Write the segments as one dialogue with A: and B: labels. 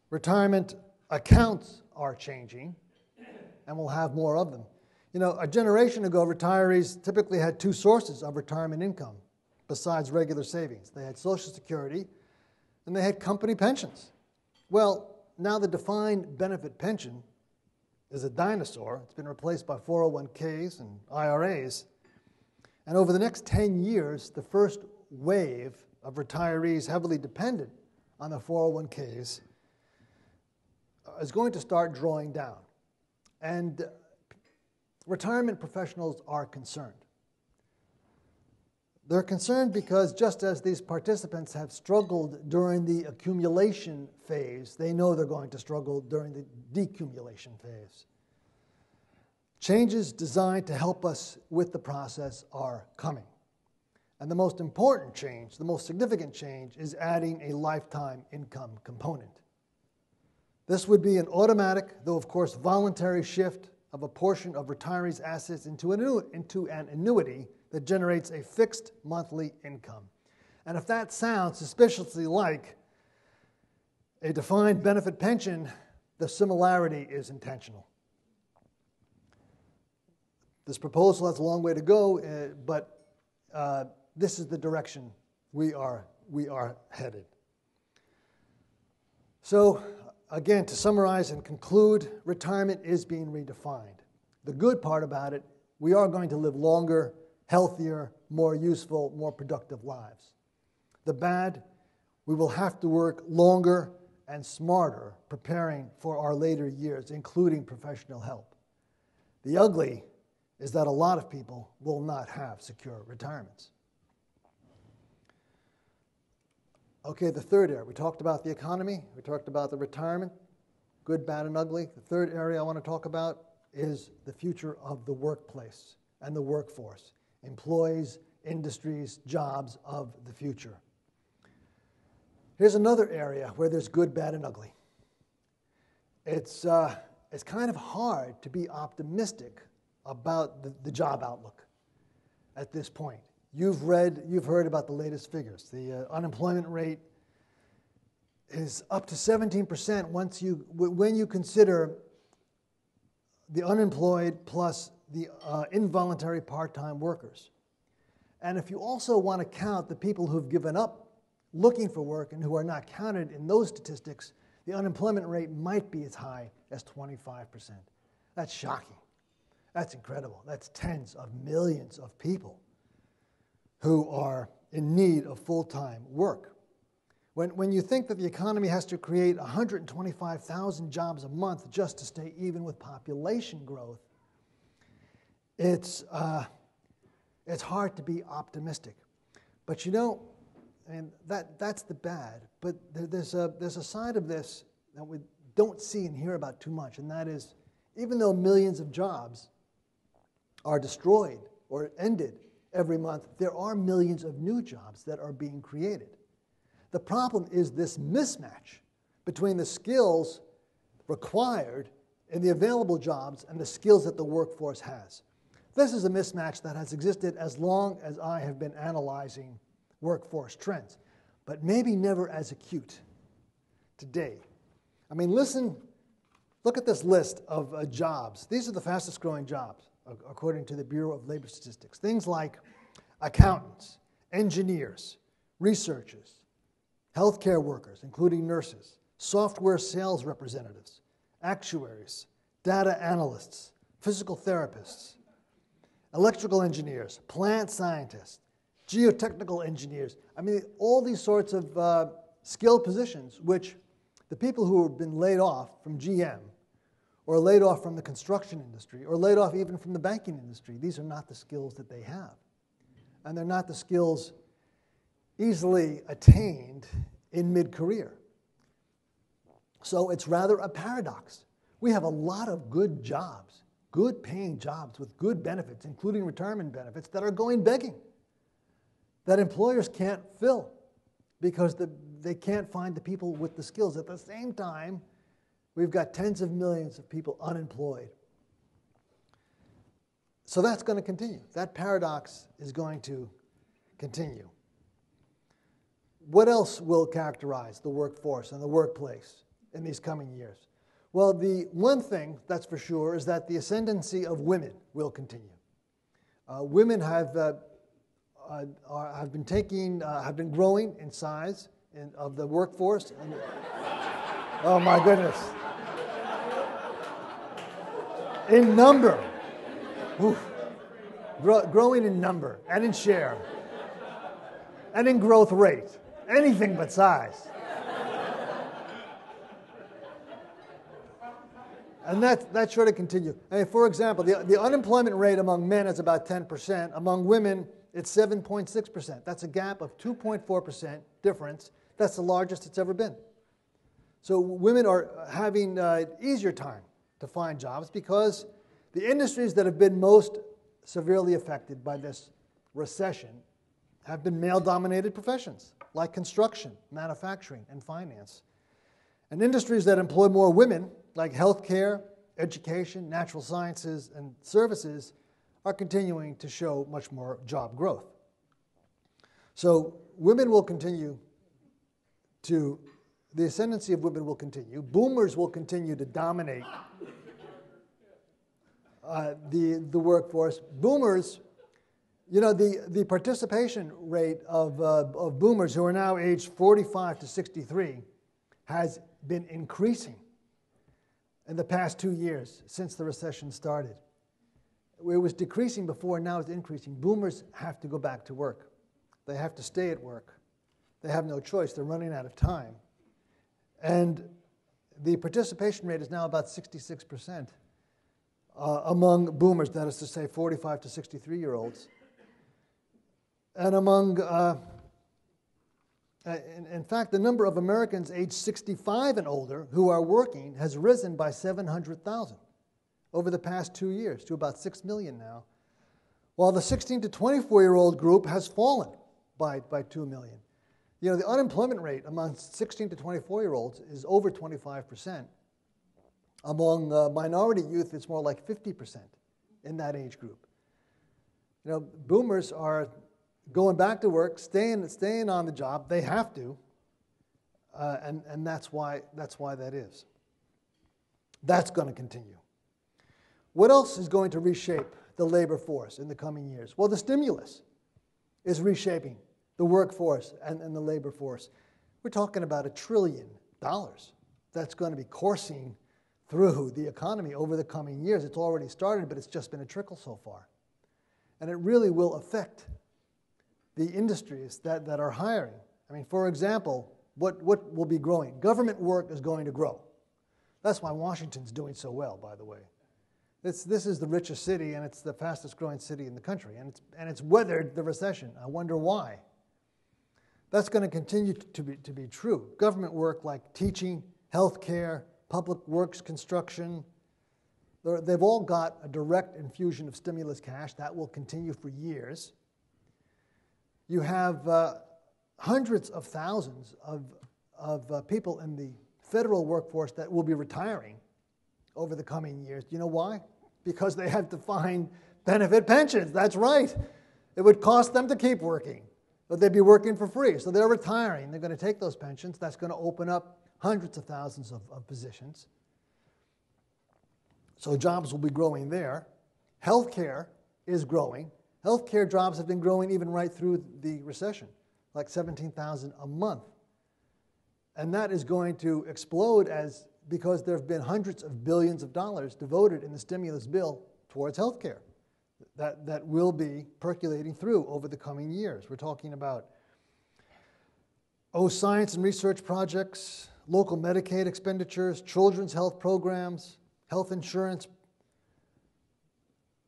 A: Retirement accounts are changing, and we'll have more of them. You know, a generation ago, retirees typically had two sources of retirement income besides regular savings. They had Social Security, and they had company pensions. Well, now the defined benefit pension is a dinosaur. It's been replaced by 401ks and IRAs. And over the next 10 years, the first wave of retirees heavily dependent on the 401ks is going to start drawing down. And retirement professionals are concerned. They're concerned because just as these participants have struggled during the accumulation phase, they know they're going to struggle during the decumulation phase. Changes designed to help us with the process are coming. And the most important change, the most significant change, is adding a lifetime income component. This would be an automatic, though of course voluntary, shift of a portion of retirees' assets into an annuity that generates a fixed monthly income. And if that sounds suspiciously like a defined benefit pension, the similarity is intentional. This proposal has a long way to go, but this is the direction we are headed. So, again, to summarize and conclude, retirement is being redefined. The good part about it, we are going to live longer, healthier, more useful, more productive lives. The bad, we will have to work longer and smarter preparing for our later years, including professional help. The ugly is that a lot of people will not have secure retirements. Okay, the third area. We talked about the economy. We talked about the retirement, good, bad, and ugly. The third area I want to talk about is the future of the workplace and the workforce. Employees, industries, jobs of the future. Here's another area where there's good, bad, and ugly. It's kind of hard to be optimistic about the job outlook at this point. You've heard about the latest figures. The unemployment rate is up to 17% when you consider the unemployed plus the involuntary part-time workers. And if you also want to count the people who've given up looking for work and who are not counted in those statistics, the unemployment rate might be as high as 25%. That's shocking. That's incredible. That's tens of millions of people who are in need of full-time work. When you think that the economy has to create 125,000 jobs a month just to stay even with population growth, it's hard to be optimistic. But you know, and that's the bad. But there's a side of this that we don't see and hear about too much, and that is, even though millions of jobs are destroyed or ended every month, there are millions of new jobs that are being created. The problem is this mismatch between the skills required in the available jobs and the skills that the workforce has. This is a mismatch that has existed as long as I have been analyzing workforce trends, but maybe never as acute today. I mean, look at this list of jobs. These are the fastest growing jobs, according to the Bureau of Labor Statistics. Things like accountants, engineers, researchers, healthcare workers, including nurses, software sales representatives, actuaries, data analysts, physical therapists, electrical engineers, plant scientists, geotechnical engineers. I mean, all these sorts of skilled positions, which the people who have been laid off from GM or laid off from the construction industry, or laid off even from the banking industry. These are not the skills that they have. And they're not the skills easily attained in mid-career. So it's rather a paradox. We have a lot of good jobs, good paying jobs with good benefits, including retirement benefits, that are going begging, that employers can't fill because they can't find the people with the skills. At the same time, we've got tens of millions of people unemployed. So that's going to continue. That paradox is going to continue. What else will characterize the workforce and the workplace in these coming years? Well, the one thing that's for sure is that the ascendancy of women will continue. Women have been growing in size of the workforce. And, oh my goodness! In number, growing in number and in share, and in growth rate. Anything but size. And that's sure to continue. I mean, for example, the unemployment rate among men is about 10%. Among women, it's 7.6%. That's a gap of 2.4% difference. That's the largest it's ever been. So women are having an easier time to find jobs because the industries that have been most severely affected by this recession have been male-dominated professions, like construction, manufacturing, and finance. And industries that employ more women, like healthcare, education, natural sciences, and services, are continuing to show much more job growth. So women will continue the ascendancy of women will continue. Boomers will continue to dominate the workforce. Boomers, you know, the participation rate of boomers who are now aged 45 to 63 has been increasing in the past 2 years since the recession started. It was decreasing before, now it's increasing. Boomers have to go back to work. They have to stay at work. They have no choice. They're running out of time. And the participation rate is now about 66% among boomers, that is to say 45 to 63-year-olds. And among, in fact, the number of Americans aged 65 and older who are working has risen by 700,000 over the past 2 years to about 6 million now, while the 16 to 24-year-old group has fallen by 2 million. You know, the unemployment rate among 16 to 24-year-olds is over 25%. Among minority youth, it's more like 50% in that age group. You know, boomers are going back to work, staying on the job. They have to, and that's why that is. That's going to continue. What else is going to reshape the labor force in the coming years? Well, the stimulus is reshaping the workforce and the labor force. We're talking about $1 trillion that's going to be coursing through the economy over the coming years. It's already started, but it's just been a trickle so far. And it really will affect the industries that are hiring. I mean, for example, what will be growing? Government work is going to grow. That's why Washington's doing so well, by the way. This is the richest city, and it's the fastest growing city in the country, and it's weathered the recession. I wonder why. That's going to continue to be true. Government work like teaching, healthcare, public works, construction, they've all got a direct infusion of stimulus cash. That will continue for years. You have hundreds of thousands of people in the federal workforce that will be retiring over the coming years. Do you know why? Because they have to find benefit pensions. That's right. It would cost them to keep working, but they'd be working for free. So they're retiring. They're going to take those pensions. That's going to open up hundreds of thousands of positions. So jobs will be growing there. Healthcare is growing. Healthcare jobs have been growing even right through the recession, like 17,000 a month. And that is going to explode because there have been hundreds of billions of dollars devoted in the stimulus bill towards healthcare that will be percolating through over the coming years. We're talking about science and research projects, local Medicaid expenditures, children's health programs, health insurance,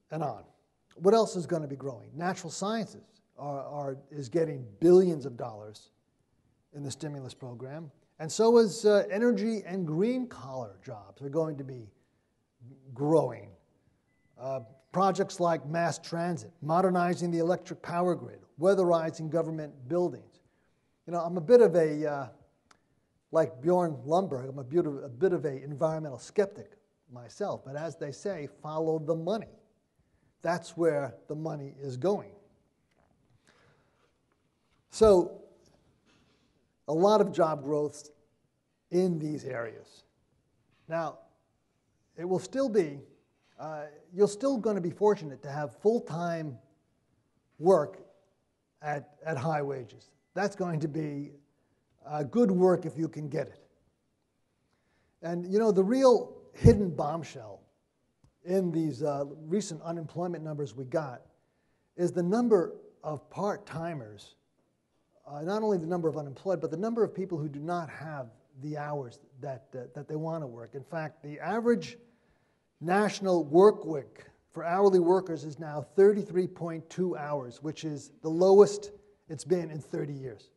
A: and on. What else is going to be growing? Natural sciences is getting billions of dollars in the stimulus program. And so is energy and green-collar jobs are going to be growing. Projects like mass transit, modernizing the electric power grid, weatherizing government buildings. You know, I'm a bit of like Bjorn Lomborg, I'm a bit of an environmental skeptic myself. But as they say, follow the money. That's where the money is going. So, a lot of job growth in these areas. Now, it will still be, you're still going to be fortunate to have full-time work at high wages. That's going to be good work if you can get it. And you know, the real hidden bombshell in these recent unemployment numbers we got is the number of part-timers, not only the number of unemployed, but the number of people who do not have the hours that they want to work. In fact, the average national work week for hourly workers is now 33.2 hours, which is the lowest it's been in 30 years.